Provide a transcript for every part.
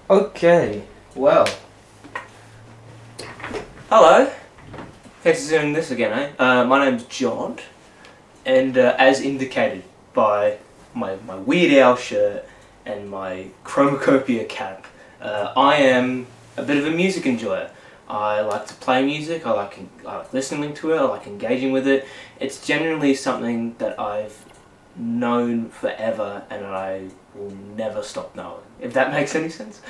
Okay, well, hello. Thanks for doing this again, my name's John, and as indicated by my Weird Al shirt and my chromacopia cap, I am a bit of a music enjoyer. I like to play music, I like listening to it, I like engaging with it. It's generally something that I've known forever and I will never stop knowing, if that makes any sense.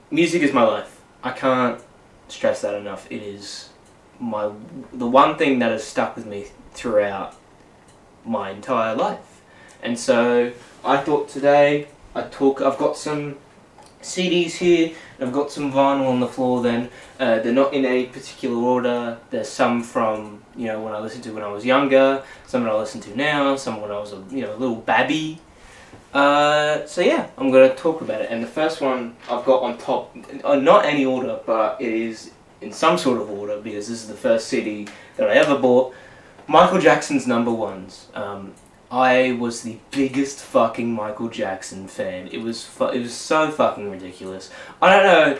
Music is my life. I can't stress that enough. It is the one thing that has stuck with me throughout my entire life. And so I thought today I've got some CDs here, and I've got some vinyl on the floor then. They're not in any particular order. There's some from, when I listened to when I was younger, some that I listen to now, some when I was a little babby. So yeah, I'm going to talk about it. And the first one I've got on top, not any order, but it is in some sort of order because this is the first CD that I ever bought. Michael Jackson's Number Ones. I was the biggest fucking Michael Jackson fan. It was so fucking ridiculous. I don't know.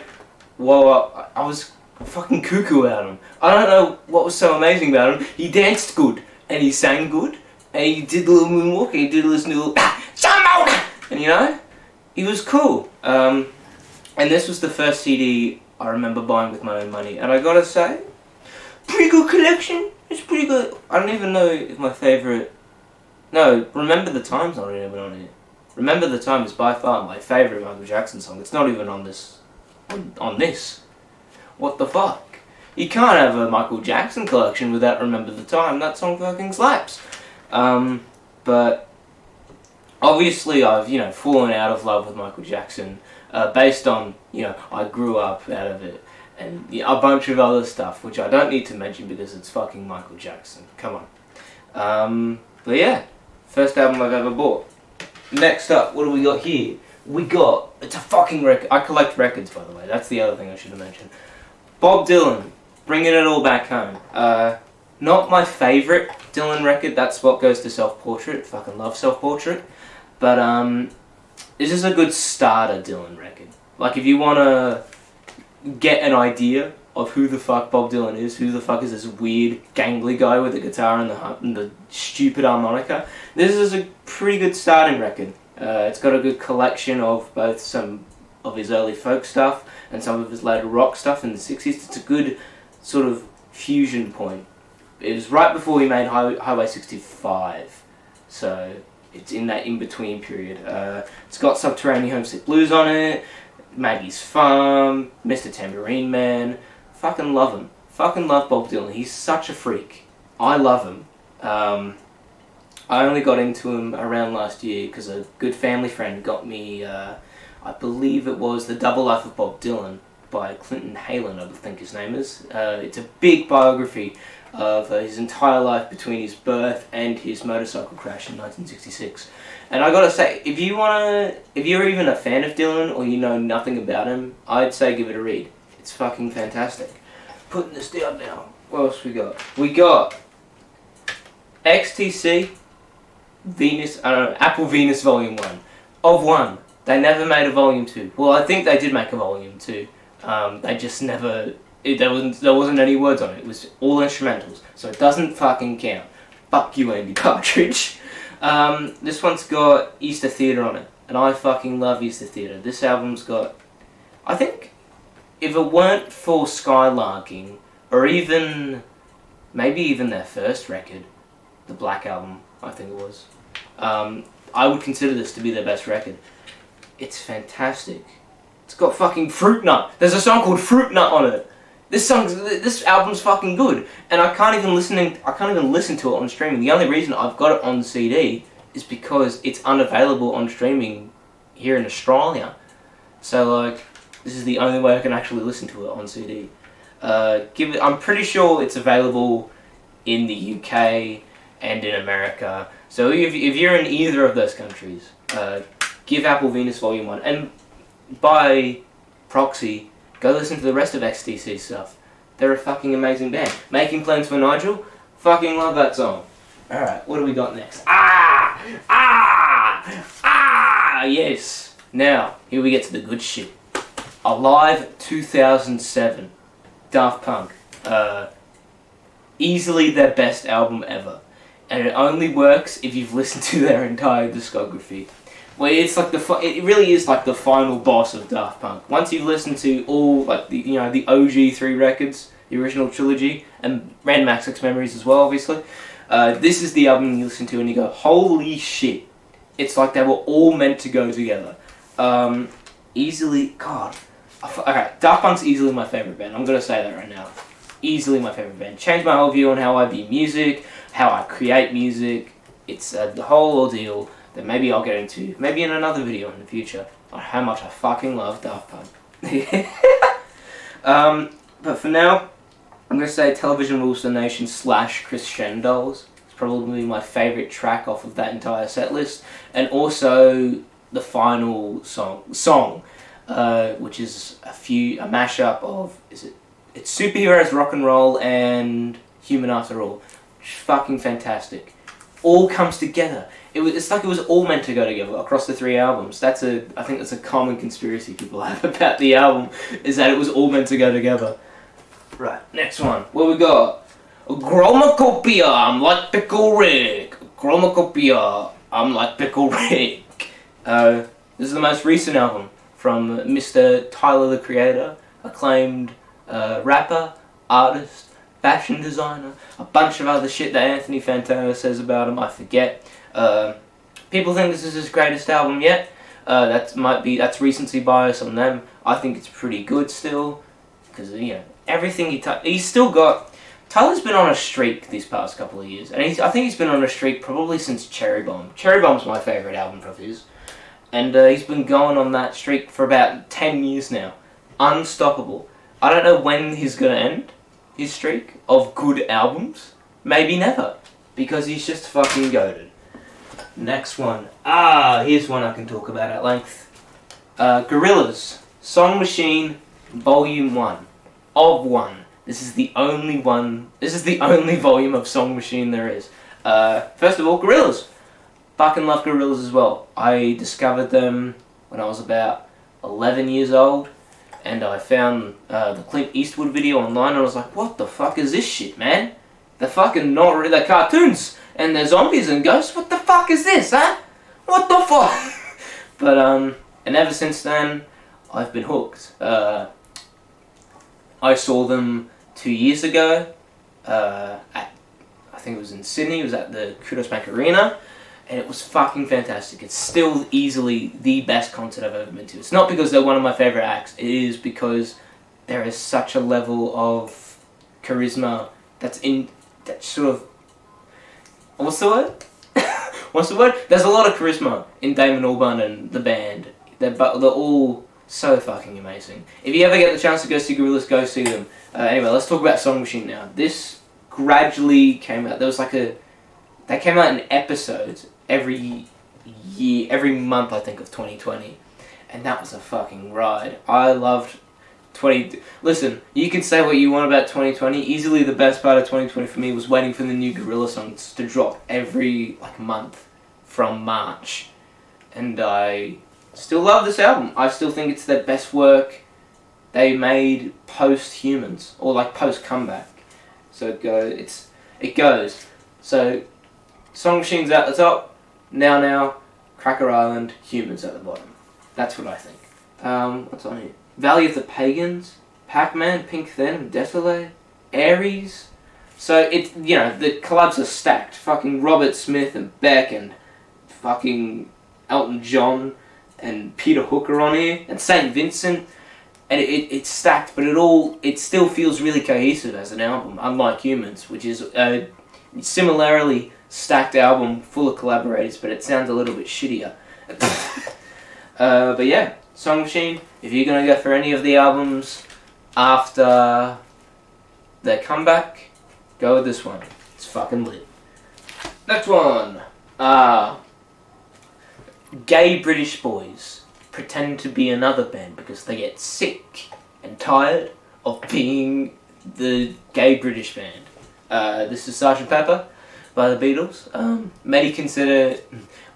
Well, I was fucking cuckoo about him. I don't know what was so amazing about him. He danced good and he sang good and he did the little moonwalk and he did this little and he was cool. And this was the first CD I remember buying with my own money. And I gotta say, pretty good collection. It's pretty good. I don't even know if my favorite. No, Remember the Time's not even on here. Remember the Time is by far my favourite Michael Jackson song. It's not even on this. On this. What the fuck? You can't have a Michael Jackson collection without Remember the Time. That song fucking slaps. But obviously I've, fallen out of love with Michael Jackson based on, I grew up out of it. And a bunch of other stuff, which I don't need to mention because it's fucking Michael Jackson. Come on. But yeah. First album I've ever bought. Next up, what do we got here? It's a fucking record. I collect records, by the way. That's the other thing I should have mentioned. Bob Dylan, Bringing It All Back Home. Not my favourite Dylan record. That's What Goes to Self-Portrait. Fucking love Self-Portrait. But this is a good starter Dylan record. Like if you want to get an idea of who the fuck Bob Dylan is, who the fuck is this weird gangly guy with the guitar and the stupid harmonica, this is a pretty good starting record. It's got a good collection of both some of his early folk stuff and some of his later rock stuff in the 60s. It's a good sort of fusion point. It was right before he made Highway 65, so it's in that in-between period. It's got Subterranean Homesick Blues on it, Maggie's Farm, Mr. Tambourine Man. Fucking love him. Fucking love Bob Dylan. He's such a freak. I love him. I only got into him around last year because a good family friend got me, I believe it was The Double Life of Bob Dylan by Clinton Halen, I think his name is. It's a big biography of his entire life between his birth and his motorcycle crash in 1966. And I gotta say, if you're even a fan of Dylan or you know nothing about him, I'd say give it a read. It's fucking fantastic. Putting this down now. What else we got? We got XTC, Apple Venus Volume 1. Of 1. They never made a Volume 2. Well, I think they did make a Volume 2. They just never... There wasn't any words on it. It was all instrumentals. So it doesn't fucking count. Fuck you, Andy Partridge. This one's got Easter Theatre on it. And I fucking love Easter Theatre. This album's got... I think... If it weren't for Skylarking, or maybe even their first record, the Black Album, I think it was, I would consider this to be their best record. It's fantastic. It's got fucking Fruit Nut. There's a song called Fruit Nut on it. This album's fucking good, and I can't even listen to it on streaming. The only reason I've got it on CD is because it's unavailable on streaming here in Australia. So this is the only way I can actually listen to it on CD. I'm pretty sure it's available in the UK and in America. So if you're in either of those countries, give Apple Venus Volume 1. And by proxy, go listen to the rest of XTC stuff. They're a fucking amazing band. Making Plans for Nigel, fucking love that song. Alright, what do we got next? Yes! Now, here we get to the good shit. Alive 2007, Daft Punk. Easily their best album ever. And it only works if you've listened to their entire discography. Well, it's like it really is like the final boss of Daft Punk. Once you've listened to all like the OG 3 records, the original trilogy, and Random Access Memories as well, obviously. This is the album you listen to and you go, holy shit! It's like they were all meant to go together. Easily, God. Okay, Daft Punk's easily my favorite band. I'm gonna say that right now. Easily my favorite band. Changed my whole view on how I view music, how I create music. It's the whole ordeal that maybe I'll get into, maybe in another video in the future, on how much I fucking love Daft Punk. But for now, I'm going to say Television Rules the Nation / Crescendos. It's probably my favourite track off of that entire set list. And also the final song, which is a mashup of, it's Superheroes, Rock and Roll, and Human After All. Which is fucking fantastic. All comes together. It's like it was all meant to go together across the 3 albums. I think that's a common conspiracy people have about the album, is that it was all meant to go together. Right, next one. What we got? Chromacopia, I'm like Pickle Rick. Chromacopia, I'm like Pickle Rick. This is the most recent album from Mr. Tyler the Creator, acclaimed rapper, artist, fashion designer, a bunch of other shit that Anthony Fantano says about him, I forget. People think this is his greatest album yet. That's recency bias on them. I think it's pretty good still, because everything he's still got. Tyler's been on a streak these past couple of years, and I think he's been on a streak probably since Cherry Bomb. Cherry Bomb's my favourite album of his, and he's been going on that streak for about 10 years now. Unstoppable. I don't know when he's gonna end his streak of good albums. Maybe never, because he's just fucking goated. Next one. Here's one I can talk about at length. Gorillaz, Song Machine, Volume 1. Of 1. This is the only one. This is the only volume of Song Machine there is. First of all, Gorillaz. Fucking love Gorillaz as well. I discovered them when I was about 11 years old, and I found the Clint Eastwood video online, and I was like, what the fuck is this shit, man? They're fucking not they're cartoons, and they're zombies and ghosts. What the fuck is this, huh? What the fuck? But and ever since then, I've been hooked. I saw them 2 years ago. I think it was in Sydney. It was at the Kudos Bank Arena, and it was fucking fantastic. It's still easily the best concert I've ever been to. It's not because they're one of my favorite acts. It is because there is such a level of charisma that's sort of, what's the word? What's the word? There's a lot of charisma in Damon Albarn and the band. They're all so fucking amazing. If you ever get the chance to go see Gorillaz, go see them. Anyway, let's talk about Song Machine now. This gradually came out. They came out in episodes every month, I think, of 2020. And that was a fucking ride. I loved Listen, you can say what you want about 2020. Easily the best part of 2020 for me was waiting for the new Gorillaz songs to drop every month from March. And I still love this album. I still think it's their best work they made post-Humans, or post-Comeback. So it goes. So Song Machine's at the top. Now, Cracker Island, Humans at the bottom. That's what I think. What's on here? Valley of the Pagans, Pac-Man, Pink Venom, Desolate, Aries. So the collabs are stacked. Fucking Robert Smith and Beck and fucking Elton John and Peter Hook are on here, and St. Vincent. And it's stacked, but it still feels really cohesive as an album, unlike Humans, which is a similarly stacked album full of collaborators, but it sounds a little bit shittier. But yeah, Song Machine, if you're going to go for any of the albums after their comeback, go with this one. It's fucking lit. Next one. Gay British boys pretend to be another band because they get sick and tired of being the gay British band. This is Sgt. Pepper by the Beatles.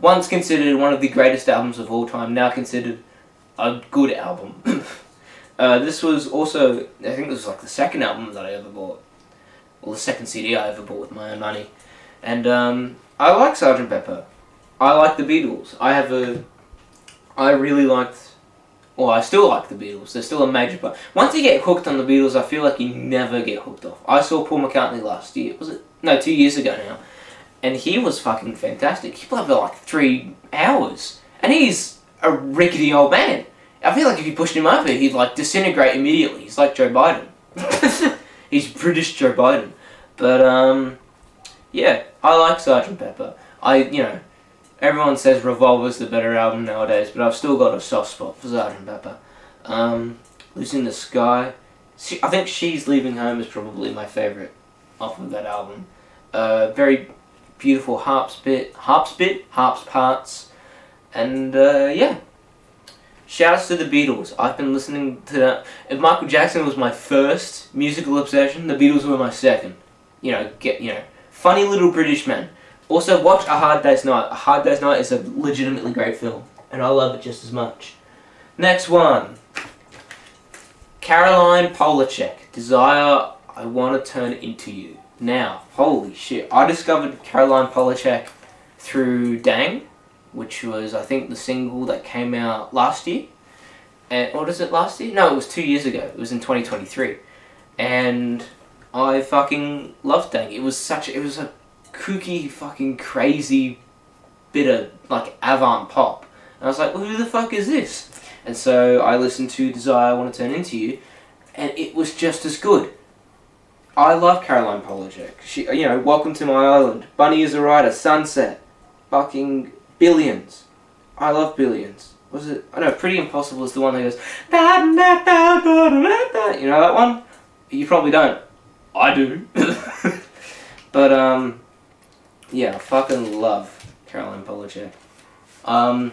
Once considered one of the greatest albums of all time, now considered a good album. This was also, I think this was like the second album that I ever bought, or the second CD I ever bought with my own money. And I like Sgt. Pepper. I like the Beatles. I really liked, well, I still like the Beatles. They're still a major part. Once you get hooked on the Beatles, I feel like you never get hooked off. I saw Paul McCartney last year. Was it? No, 2 years ago now. And he was fucking fantastic. He played for like 3 hours. And he's a rickety old man. I feel like if you pushed him over, he'd like disintegrate immediately. He's like Joe Biden. He's British Joe Biden. But, yeah, I like Sgt. Pepper. Everyone says Revolver's the better album nowadays, but I've still got a soft spot for Sgt. Pepper. Lucy in the Sky. I think She's Leaving Home is probably my favourite off of that album. Very beautiful harps parts. And, yeah. Shouts to the Beatles. I've been listening to that. If Michael Jackson was my first musical obsession, the Beatles were my second. Funny little British man. Also, watch A Hard Day's Night. A Hard Day's Night is a legitimately great film, and I love it just as much. Next one. Caroline Polachek. Desire, I Want to Turn Into You. Now, holy shit. I discovered Caroline Polachek through Dang, which was, I think, the single that came out last year. Or was it last year? No, it was 2 years ago. It was in 2023. And I fucking loved Dang. It was a kooky, fucking crazy bit of, like, avant pop. And I was like, well, who the fuck is this? And so I listened to Desire, I Want to Turn Into You, and it was just as good. I love Caroline Polachek. She, Welcome to My Island, Bunny is a Rider, Sunset, fucking Billions. I love Billions. Was it? I know, Pretty Impossible is the one that goes, you know that one? You probably don't. I do. But, yeah, I fucking love Caroline Polachek. I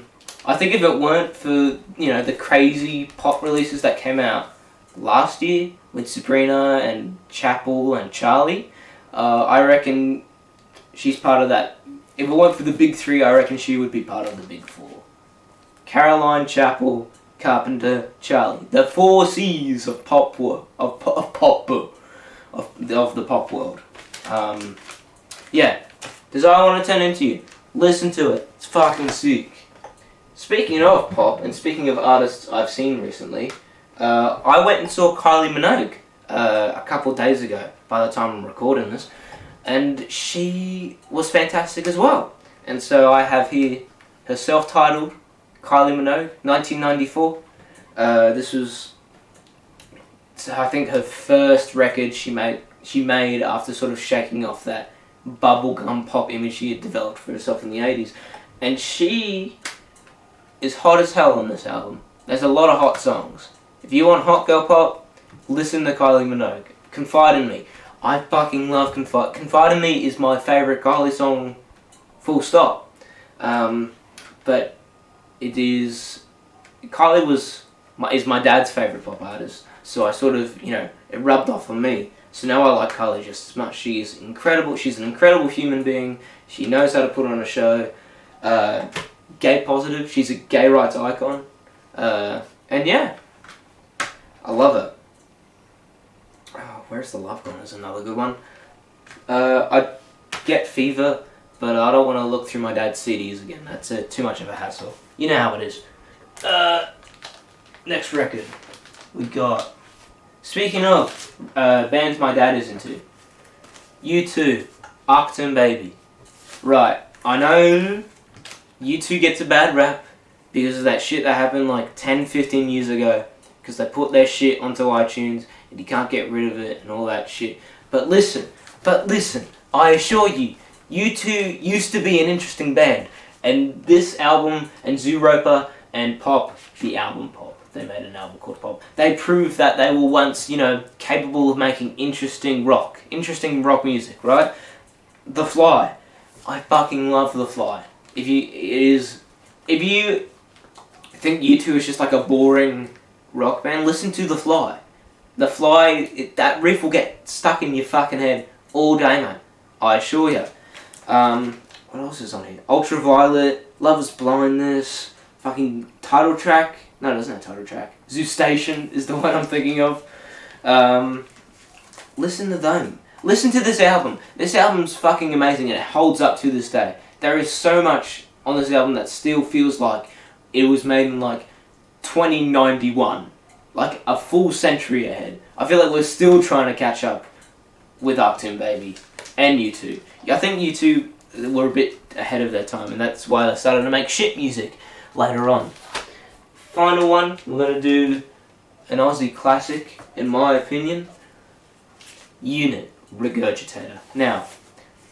think if it weren't for, the crazy pop releases that came out last year with Sabrina and Chapel and Charlie, I reckon she's part of that. If it weren't for the big three, I reckon she would be part of the big four. Caroline, Chapel, Carpenter, Charlie. The 4 C's of pop of the pop world. Yeah. Desire, I Want to Turn Into You. Listen to it. It's fucking sick. Speaking of pop, and speaking of artists I've seen recently, I went and saw Kylie Minogue a couple days ago, by the time I'm recording this, and she was fantastic as well. And so I have here her self-titled Kylie Minogue, 1994. This was, I think, her first record she made after sort of shaking off that bubblegum pop image she had developed for herself in the 80s. And she is hot as hell on this album. There's a lot of hot songs. If you want hot girl pop, listen to Kylie Minogue. Confide in Me. I fucking love Confide. Confide in Me is my favourite Kylie song, full stop. But it is... Kylie is my dad's favourite pop artist. So I sort of, it rubbed off on me. So now I like Kylie just as much. She is incredible. She's an incredible human being. She knows how to put on a show. Gay positive. She's a gay rights icon. And yeah, I love her. Oh, Where's the Love Gone is another good one. I get Fever, but I don't want to look through my dad's CDs again. That's too much of a hassle. You know how it is. Next record we got. Speaking of bands my dad is into, U2, Arcton Baby. Right, I know U2 gets a bad rap because of that shit that happened like 10-15 years ago, because they put their shit onto iTunes and you can't get rid of it and all that shit. But listen, I assure you, U2 used to be an interesting band, and this album and Zooropa and Pop, the album Pop, they made an album called Pop, they proved that they were once, capable of making interesting rock music, right? The Fly. I fucking love The Fly. If you think U2 is just like a boring rock band, listen to The Fly. The Fly, that riff will get stuck in your fucking head all day, mate. I assure you. What else is on here? Ultraviolet, Love Is Blindness, fucking title track, No, there's no title track. Zoo Station is the one I'm thinking of. Listen to them. Listen to this album. This album's fucking amazing and it holds up to this day. There is so much on this album that still feels like it was made in like 2091. Like a full century ahead. I feel like we're still trying to catch up with Upton Baby and U2. I think U2 were a bit ahead of their time and that's why they started to make shit music later on. Final one, we're going to do an Aussie classic, in my opinion. Unit, Regurgitator. Now,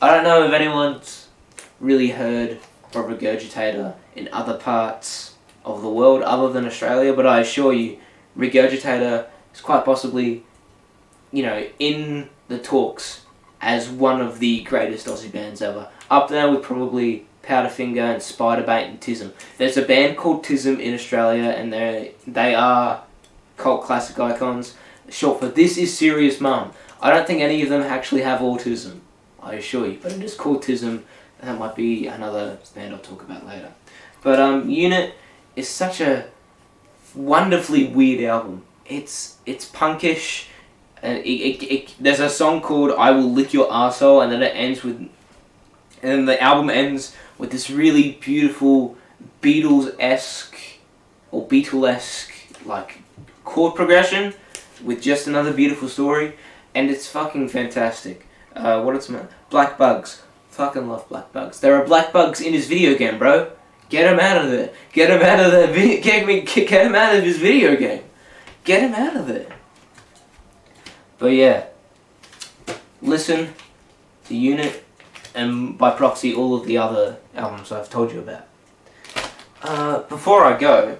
I don't know if anyone's really heard of Regurgitator in other parts of the world other than Australia, but I assure you, Regurgitator is quite possibly, you know, in the talks as one of the greatest Aussie bands ever. Up there with probably Powderfinger and Spiderbait and Tism. There's a band called Tism in Australia and they are cult classic icons. Short for This Is Serious Mum. I don't think any of them actually have autism, I assure you, but it is called Tism, and that might be another band I'll talk about later. But Unit is such a wonderfully weird album. It's punkish, and there's a song called I Will Lick Your Arsehole, and then it ends with, and then the album ends with this really beautiful Beatles-esque, or Beatle-esque, like, chord progression, with just another beautiful story. And it's fucking fantastic. What it's about? Black bugs. Fucking love black bugs. There are black bugs in his video game, bro. Get him out of there. Get him out of there. Get him out of his video game. Get him out of there. But yeah, listen to Unit, and by proxy all of the other albums I've told you about. Before I go,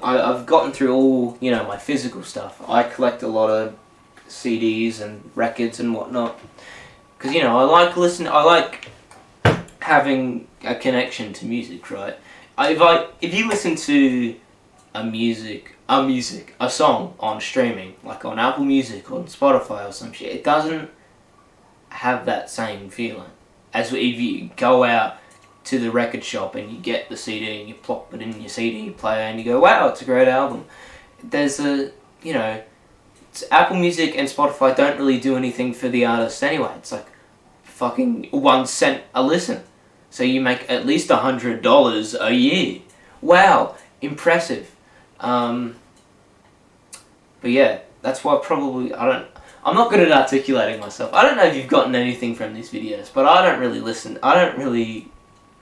I've gotten through all, you know, my physical stuff. I collect a lot of CDs and records and whatnot, because, you know, I like having a connection to music, right? If you listen to a song on streaming, like on Apple Music or on Spotify or some shit, it doesn't have that same feeling as if you go out to the record shop and you get the CD and you plop it in your CD player and you go, wow, it's a great album. There's you know, Apple Music and Spotify don't really do anything for the artist anyway. It's like fucking 1 cent a listen. So you make at least $100 a year. Wow, impressive. But yeah, that's why probably I'm not good at articulating myself. I don't know if you've gotten anything from these videos, but I don't really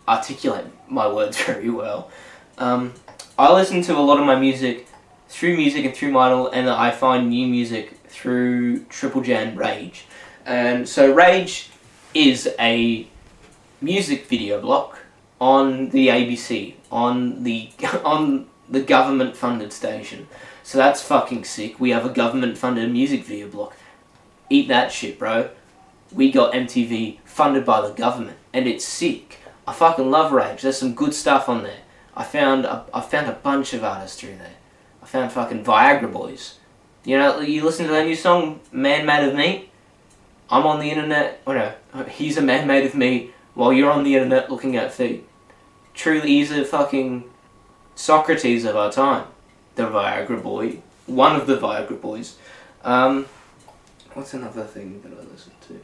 articulate my words very well. I listen to a lot of my music through Music and through Midle, and I find new music through Triple J and Rage. And so Rage is a music video block on the ABC, on the government funded station. So that's fucking sick. We have a government funded music video block. Eat that shit, bro. We got MTV funded by the government, and it's sick. I fucking love Rage. There's some good stuff on there. I found a bunch of artists through there. I found fucking Viagra Boys. You know, you listen to that new song, Man Made of Me? I'm on the internet, he's a man made of me while you're on the internet looking at feet. Truly, he's a fucking Socrates of our time. The Viagra Boy. One of the Viagra Boys. What's another thing that I listen to?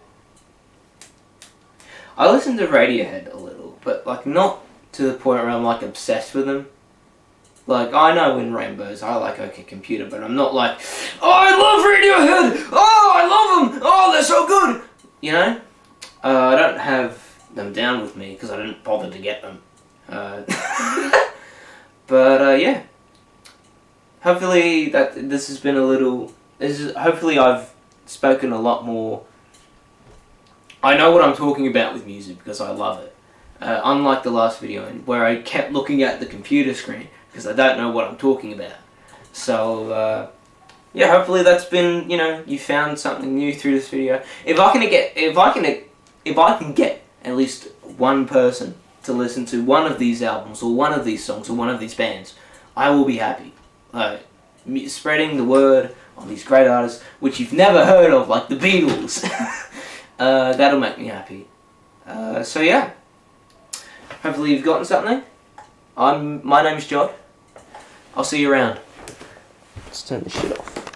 I listen to Radiohead a little, but like not to the point where I'm like obsessed with them. Like, I know In Rainbows, I like OK Computer, but I'm not like, oh, I love Radiohead! Oh, I love them! Oh, they're so good! You know? I don't have them down with me, because I didn't bother to get them. But, yeah. Hopefully, this has been a little... hopefully I've spoken a lot more... I know what I'm talking about with music, because I love it. Unlike the last video, where I kept looking at the computer screen, because I don't know what I'm talking about. So, yeah, hopefully that's been, you know, you found something new through this video. If I can get at least one person to listen to one of these albums, or one of these songs, or one of these bands, I will be happy. Spreading the word on these great artists, which you've never heard of, like the Beatles. That'll make me happy. So yeah. Hopefully you've gotten something. My name's John, I'll see you around. Let's turn this shit off.